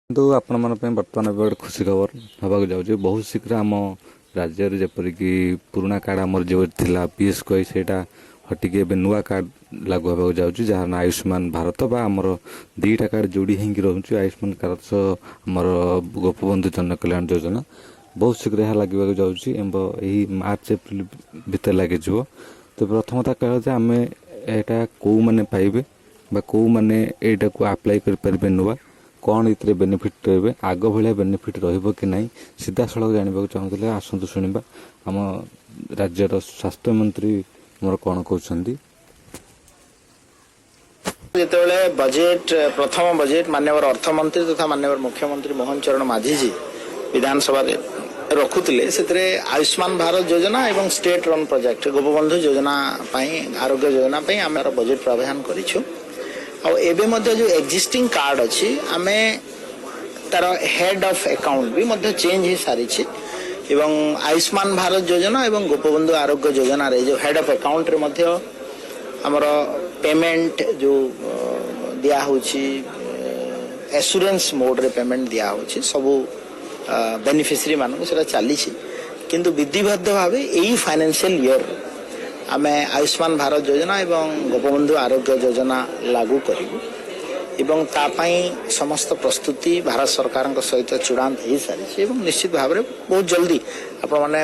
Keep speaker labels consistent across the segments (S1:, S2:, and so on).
S1: କିନ୍ତୁ ଆପଣମାନଙ୍କ ପାଇଁ ବର୍ତ୍ତମାନ ଏବେ ଗୋଟେ ଖୁସି ଖବର ହେବାକୁ ଯାଉଛି। ବହୁତ ଶୀଘ୍ର ଆମ ରାଜ୍ୟରେ ଯେପରିକି ପୁରୁଣା କାର୍ଡ଼ ଆମର ଯେଉଁ ଥିଲା PSKY ସେଇଟା ହଟିକି ଏବେ ନୂଆ କାର୍ଡ଼ ଲାଗୁ ହେବାକୁ ଯାଉଛି, ଯାହାର ନାଁ ଆୟୁଷ୍ମାନ ଭାରତ ବା ଆମର ଦୁଇଟା କାର୍ଡ଼ ଯୋଡ଼ି ହେଇକି ରହୁଛି। ଆୟୁଷ୍ମାନ କାର୍ଡ଼ ସହ ଆମର ଗୋପବନ୍ଧୁ ଜନ କଲ୍ୟାଣ ଯୋଜନା ବହୁତ ଶୀଘ୍ର ଏହା ଲାଗିବାକୁ ଯାଉଛି ଏବଂ ଏହି ମାର୍ଚ୍ଚ ଏପ୍ରିଲ ଭିତରେ ଲାଗିଯିବ। ତ ପ୍ରଥମତଃ କହିବା ଯେ ଆମେ ଏଇଟା କେଉଁମାନେ ପାଇବେ ବା କେଉଁମାନେ ଏଇଟାକୁ ଆପ୍ଲାଏ କରିପାରିବେ, ନୂଆ କ'ଣ ଏଥିରେ ବେନିଫିଟ୍ ରହିବେ, ଆଗ ଭଳିଆ ବେନିଫିଟ୍ ରହିବ କି ନାହିଁ ସିଧାସଳଖ ଜାଣିବାକୁ ଚାହୁଁଥିଲେ। ଆସନ୍ତୁ ଶୁଣିବା ଆମ ରାଜ୍ୟର ସ୍ୱାସ୍ଥ୍ୟମନ୍ତ୍ରୀ ଆମର କ'ଣ କହୁଛନ୍ତି।
S2: ଯେତେବେଳେ ବଜେଟ୍ ପ୍ରଥମ ବଜେଟ୍ ମାନ୍ୟବର ଅର୍ଥମନ୍ତ୍ରୀ ତଥା ମାନ୍ୟବର ମୁଖ୍ୟମନ୍ତ୍ରୀ ମୋହନ ଚରଣ ମାଝୀଜୀ ବିଧାନସଭାରେ ରଖୁଥିଲେ, ସେଥିରେ ଆୟୁଷ୍ମାନ ଭାରତ ଯୋଜନା ଏବଂ ଷ୍ଟେଟ୍ ରନ୍ ପ୍ରୋଜେକ୍ଟ ଗୋପବନ୍ଧୁ ଯୋଜନା ପାଇଁ ଆରୋଗ୍ୟ ଯୋଜନା ପାଇଁ ଆମେ ବଜେଟ୍ ପ୍ରାବଧାନ କରିଛୁ। ଆଉ ଏବେ ମଧ୍ୟ ଯେଉଁ ଏକ୍ଜିଷ୍ଟିଂ କାର୍ଡ ଅଛି ଆମେ ତାର ହେଡ୍ ଅଫ୍ ଆକାଉଣ୍ଟ ବି ମଧ୍ୟ ଚେଞ୍ଜ ହେଇସାରିଛି ଏବଂ ଆୟୁଷ୍ମାନ ଭାରତ ଯୋଜନା ଏବଂ ଗୋପବନ୍ଧୁ ଆରୋଗ୍ୟ ଯୋଜନାରେ ଯେଉଁ ହେଡ୍ ଅଫ୍ ଆକାଉଣ୍ଟରେ ମଧ୍ୟ ଆମର पेमेंट जो दिया होची एश्योरेंस मोड रे पेमेंट दिया होची सबु बेनिफिशियरी मानक सेटा चली किंतु विधिबद्ध भाव यही फाइनेंशियल ईयर आमे आयुष्मान भारत योजना एवं गोपबंधु आरोग्य योजना लागू करिबु एवं तापाई समस्त प्रस्तुति भारत सरकार सहित चूड़ांत हो सारी एवं निश्चित भाव में बहुत जल्दी आपण मैंने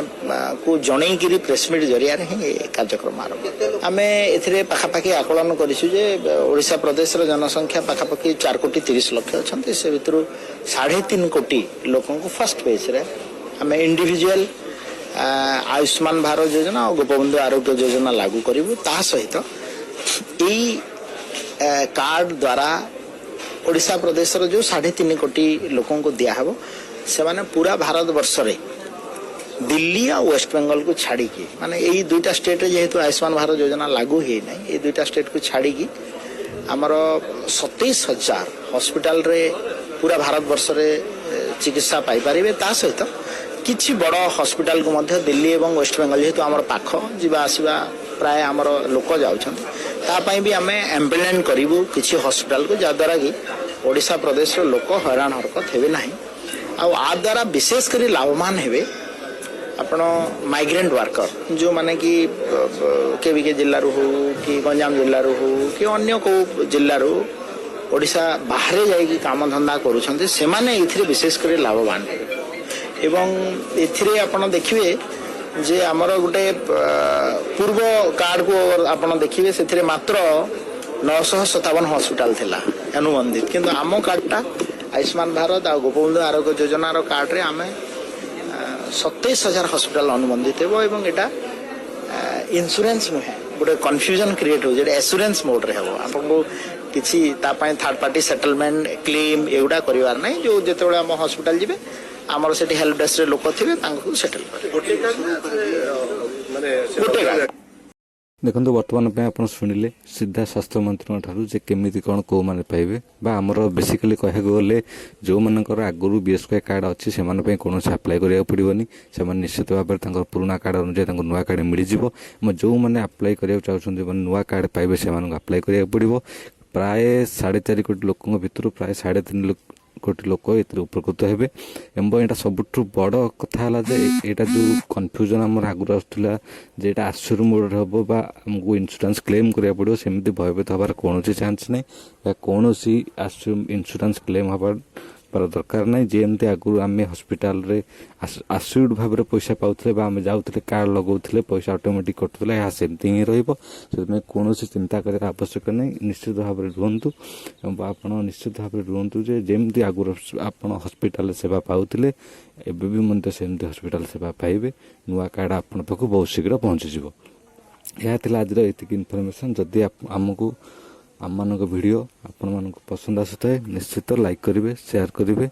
S2: को जनईकि प्रेसमिट जरिया ही कार्यक्रम आरंभ आम ए पाखापाखि आकलन करा प्रदेश जनसंख्या पाखापाखि 4,30,00,000 अच्छा से भर 3.5 कोटी लोक फर्स्ट फेज रे आम इंडिविजुअल आयुष्मान भारत योजना और गोपबंधु आरोग्य योजना लागू करूँ ता सहित यही कार्ड द्वारा ओडिशा प्रदेश जो 3.5 कोटी लोकों को दियाहब से माने पूरा भारत वर्ष रे दिल्ली और वेस्ट बंगाल को छाड़ी की माने यही दुईटा स्टेट जेहेतु आयुष्मान भारत योजना लागू ही नहीं ये दुईटा स्टेट को छाड़ी की आमर 27,000 हॉस्पिटल रे पूरा भारत वर्ष रे चिकित्सा पाई परिबे ता सहित किछि बड़ हॉस्पिटल को मध्य दिल्ली और वेस्ट बंगाल जेहेतु आमर पाख जीवा आसवा प्राय आमर लोक जाउछन तापाई भी आम एम्प्लॉयमेंट करूँ किसी हॉस्पिटल को जहाद्वारा कि ओडिशा प्रदेश लोक हैरान हरकत हे ना आ द्वारा विशेषकर लाभवान हे आपण माइग्रेंट वर्कर जो माने कि केविके जिल्ला रू हो कि गंजाम जिल्ला रू हो कि अन्य को जिल्ला रू ओडिशा बाहर जाइए काम धंदा करूछन्ते से माने इथिरे विशेषकर लाभवान हे एवं इथिरे आपण देखिए जे आमर गोटे पूर्व कार्ड को आपण देखिए से मात्र 957 हॉस्पिटल थिला अनुबंधित किंतु आम कार्डटा आयुष्मान भारत आ गोपबंधु आरोग्य योजना कार्ड रे आमे 27,000 हॉस्पिटल अनुबंधित हेबो एवं एटा इंश्योरेंस नुहे गोटे कन्फ्यूजन क्रिएट हो जेटा एश्योरेंस मोड रे हेबो आपन को किछि ता पय थर्ड पार्टी सेटलमेंट क्लेम एउडा करिवार नै जो जेतेबेले हम हॉस्पिटल जिबे आमर से हेल्प डेस्क रे लोक थिबे तांको सेटल करे
S1: देखो बर्तमान आप शुणिले सीधा स्वास्थ्य मंत्री ठार केमी कौन कौ मैंने पाइबे आमर बेसिकली कह गले जो मनकर आगु BSKY कार्ड अच्छी से कौन आप्लाय करा पड़ोनी से निश्चित भाव में पुराना कार्ड अनुसार नुआ कार्ड मिल जाव जो मैंने आप्लाय करा चाहते नुआ कार्ड पाइबे से आप्लाय करा पड़ो प्राय 4.5 कोटी लोकों भितर प्राय 3.5 कोटी लोक ये उपकृत हेबे एवं यहाँ सबुठ बड़ कथा है यहाँ जो कन्फ्यूजन आम आगुरी आसूला जे यहाँ आश्चर्य मोड हम आमको इंश्योरेंस क्लेम करा पड़ो सेमती भयभीत हबार कौन चान्स ना या कौन इंश्योरेंस क्लेम हबार दरकार ना जमती आगुरी आम हस्पिटाल आश्योर्ड भाव में पैसा पाते आम जाऊे कार्ड लगाते पैसा ऑटोमेटिक कटुला सेमती ही कौन चिंता कर आवश्यक नहीं निश्चित भाव में रुहतु आप निश्चित भाव में रुहतु जमती आगुरी आप हस्पिटाल सेवा पाते एवं सेमती हस्पिटाल सेवा पाइबे नुआ कार्ड आपण पाक बहुत शीघ्र पहुँचीज यह आज इनफर्मेशन जदि आमको आम भिडियो आपण पसंद आसुए निश्चित लाइक करेंगे शेयर करेंगे।